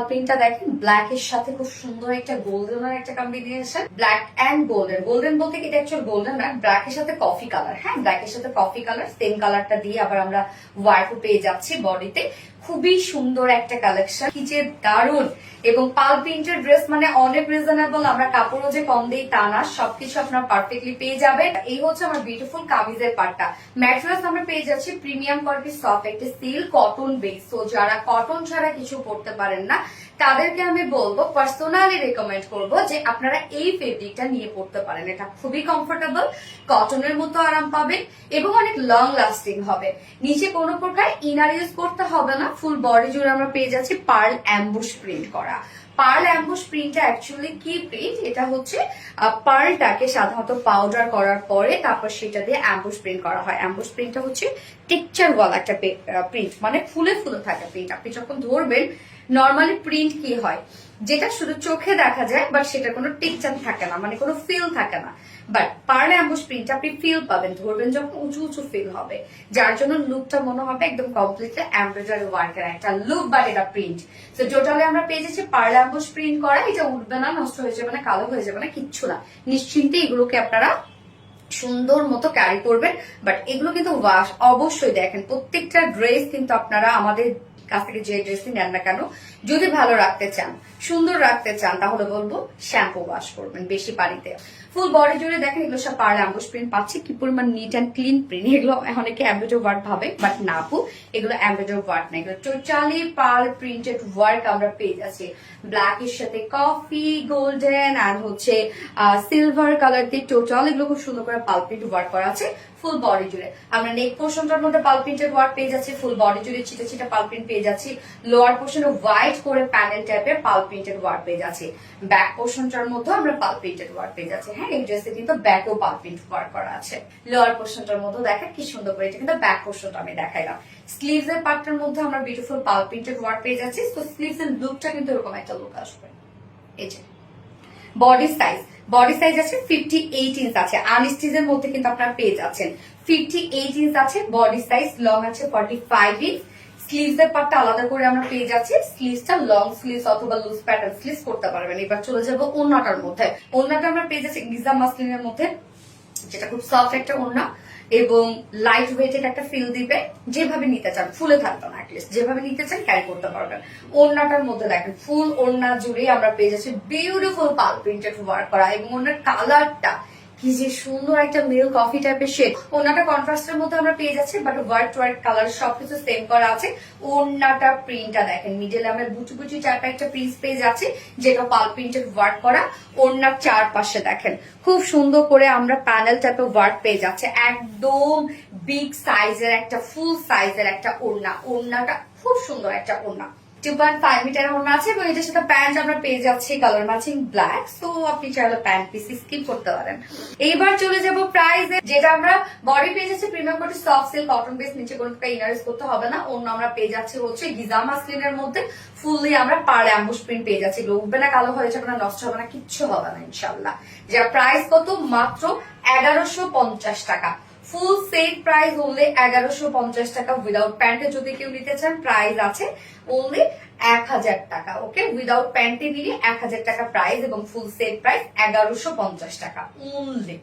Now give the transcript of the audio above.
প্রিন্টটা দেখেন ব্ল্যাক এর সাথে খুব সুন্দর একটা গোল্ডেন একটা combination, black and golden. Golden বলতে কি এটা অ্যাকচুয়াল গোল্ডেন না, ব্ল্যাক এর সাথে কফি কালার। হ্যাঁ, ব্ল্যাক এর সাথে কফি কালার, সেম কালারটা দিয়ে আবার আমরা ওয়ার্কও পেয়ে যাচ্ছি বডিতে। খুবই সুন্দর একটা কালেকশন, কি যে দারুন। এবং পাল প্রিন্টের ড্রেস মানে অনেক রিজনেবল, আমরা কাপড়ও যে কম দিই তা না, সবকিছু আপনার পারফেক্টলি পেয়ে যাবেন। এই হচ্ছে আমার বিউটিফুল কামিজের পার্টটা। ম্যাটেরিয়ালস আমরা পেয়ে যাচ্ছি প্রিমিয়াম কোয়ালিটি সফট একটা সিল্ক কটন বেস। তো যারা কটন ছাড়া কিছু পড়তে পারেন না তাদেরকে আমি বলবো, পার্সোনালি রেকমেন্ড করবো যে আপনারা এই ফেব্রিকটা নিয়ে পড়তে পারেন। এটা খুবই কমফোর্টেবল, কটনের মতো আরাম পাবেন এবং অনেক লং লাস্টিং হবে। নিচে কোনো প্রকার ইনার ইউজ করতে হবে না, ফুল বডি জুড়ে আমরা পেয়ে যাচ্ছি পার্ল অ্যাম্বুশ প্রিন্ট করা। পার্ল অ্যাম্বুশ প্রিন্টটা অ্যাকচুয়ালি কি প্রিন্ট, এটা হচ্ছে পার্লটাকে সাধারণত পাউডার করার পরে তারপর সেটা দিয়ে অ্যাম্বুশ প্রিন্ট করা হয়। অ্যাম্বুশ প্রিন্টটা হচ্ছে টেক্সচার ওয়ালা একটা প্রিন্ট, মানে ফুলে ফুলে থাকে প্রিন্ট। আপনি যখন ধরবেন, নর্মালি প্রিন্ট কি হয় যেটা শুধু চোখে দেখা যায় বাট সেটা কোনো টেক্সচার থাকে না, মানে কোনো ফিল থাকে না। বাট পার্ল অ্যাম্বুশ প্রিন্ট আপনি ফিল পাবেন, ধরবেন যখন উঁচু উঁচু ফিল হবে, যার জন্য লুকটা মনে হবে একদম কমপ্লিটলি এমব্রয়ডারি ওয়ার্কের একটা লুক। বাট এটা প্রিন্ট, তো টোটালি আমরা পেয়ে যাচ্ছি পার্ল অ্যাম্বুশ প্রিন্ট করা। এটা উঠবে না, নষ্ট হয়ে যাবে না, কালো হয়ে যাবে না, কিচ্ছু না। নিশ্চিন্তে এগুলোকে আপনারা সুন্দর মতো ক্যারি করবেন। বাট এগুলো কিন্তু ওয়াশ অবশ্যই, দেখেন প্রত্যেকটা ড্রেস কিন্তু আপনারা আমাদের কাছ থেকে যে ড্রেসই নেন না কেন, যদি ভালো রাখতে চান, সুন্দর রাখতে চান, তাহলে বলবো শ্যাম্পু ওয়াশ করবেন বেশি পানিতে। ফুল বডি জুড়ে দেখেন এগুলো সব পার্ল অ্যাম্বুশ প্রিন্ট পাচ্ছি, কি পরিমাণ নিট অ্যান্ড ক্লিন প্রিন্ট। এগুলো অনেকে এমব্রয়ডারি ওয়ার্ক ভাবে, বাট না আপু, এগুলো এমব্রয়ডারি ওয়ার্ক না, এগুলো টোটালি পার্ল প্রিন্টেড ওয়ার্ক আমরা পেয়ে যাচ্ছি। ব্ল্যাক এর সাথে কফি, গোল্ডেন অ্যান্ড হচ্ছে সিলভার কালার দিয়ে টোটাল এগুলো খুব সুন্দর করে পার্ল প্রিন্ট ওয়ার্ক করা আছে ফুল বডি জুড়ে। আমরা নেক পোর্শনটার মধ্যে পার্ল প্রিন্টেড ওয়ার্ক পেয়ে যাচ্ছি, ফুল বডি জুড়ে ছিটে ছিটে পার্ল প্রিন্ট পেয়ে যাচ্ছি। লোয়ার পোর্শনে হোয়াইট করে প্যানেল টাইপের পার্ল প্রিন্টেড ওয়ার্ক পেয়ে যাচ্ছি। ব্যাক পোর্শনটার মধ্যে আমরা পার্ল প্রিন্টেড ওয়ার্ক পেয়ে যাচ্ছি। হ্যাঁ, এই ড্রেসে কিন্তু ব্যাকও পার্ল প্রিন্ট ওয়ার্ক করা আছে। লোয়ার পোর্শনটার মধ্যে দেখেন কি সুন্দর করে, এটা কিন্তু ব্যাক পোর্শনটা আমি দেখাইলাম। স্লিভস এর পার্টটার মধ্যে আমরা বিউটিফুল পার্ল প্রিন্টেড ওয়ার্ক পেয়ে যাচ্ছি। তো স্লিভস এর লুকটা কিন্তু এরকম একটা লুক আসবে। এই যে বডি সাইজ আছে 58 ইঞ্চ আছে, আনস্টিচের মধ্যে কিন্তু আপনারা পেয়ে যাচ্ছেন 58 ইঞ্চ আছে বডি সাইজ, লং আছে 45 ইঞ্চ। স্লিভস এর পার্টটা আলাদা করে আমরা পেয়ে যাচ্ছি, স্লিভসটা লং স্লিভস অথবা লুজ প্যাটার্ন স্লিভস করতে পারবেন। এবার চলে যাবো ওড়নাটার মধ্যে। ওড়নাটা আমরা পেয়ে যাচ্ছি গিজা মাসলিনের মধ্যে, যেটা খুব সফট একটা ওড়না এবং লাইট ওয়েটেড একটা ফিল দিবে। যেভাবে নিতে চান, ফুলে থাকবে না, অ্যাটলিস্ট যেভাবে নিতে চান ক্যারি করতে পারবেন। ওড়নাটার মধ্যে দেখেন ফুল ওড়না জুড়ে আমরা পেয়ে যাচ্ছি বিউটিফুল পার্ল প্রিন্টেড ওয়ার্ক করা এবং ওড়নার কালারটা কি যে সুন্দর একটা মিল্ক কফি টাইপের শেড। ওড়নাটা কন্ট্রাস্টের মধ্যে আমরা পেয়ে যাচ্ছি, বাট হোয়াইট কালার সবকিছু সেম করা আছে। ওড়নাটা প্রিন্টটা দেখেন মিডলে আমরা বুচি বুচি টাইপের একটা প্রিন্ট পেয়ে যাচ্ছি, যেটা পার্ল প্রিন্টেড ওয়ার্ক করা। ওড়নার চারপাশে দেখেন খুব সুন্দর করে আমরা প্যানেল টাইপের ওয়ার্ক পেয়ে যাচ্ছে। একদম বিগ সাইজের একটা ফুল সাইজের একটা ওড়না। ওড়নাটা খুব সুন্দর একটা ওড়না, 2.5 মিটার ওড়না আছে এবং এটার সাথে প্যান্ট আমরা পেয়ে যাচ্ছি কালার ম্যাচিং ব্ল্যাক। সো আপনি চাইলে প্যান্ট পিস স্কিপ করতে পারেন। এইবার চলে যাব প্রাইসে, যেটা আমরা বডি পেয়ে যাচ্ছি premium quality soft silk cotton base, নিচে কোনো ইনার করতে হবে না। অন্য আমরা পেয়ে যাচ্ছি হচ্ছে গিজা মাসলিনের মধ্যে ফুললি আমরা পার্ল অ্যাম্বুশ প্রিন্ট পেয়ে যাচ্ছি। উঠবে না, কালো হয়ে যাবে না, নষ্ট হবে না, কিচ্ছু হবে না ইনশাল্লাহ। যার প্রাইস কত, মাত্র 1150 টাকা। ফুল সেট প্রাইস ওনলি 1150 টাকা। উইদাউট প্যান্টে যদি কেউ নিতে চান প্রাইস আছে ওনলি 1000 টাকা। ওকে, উইদাউট প্যান্টে নিলে 1000 টাকা প্রাইস এবং ফুল সেট প্রাইস 1150 টাকা ওনলি।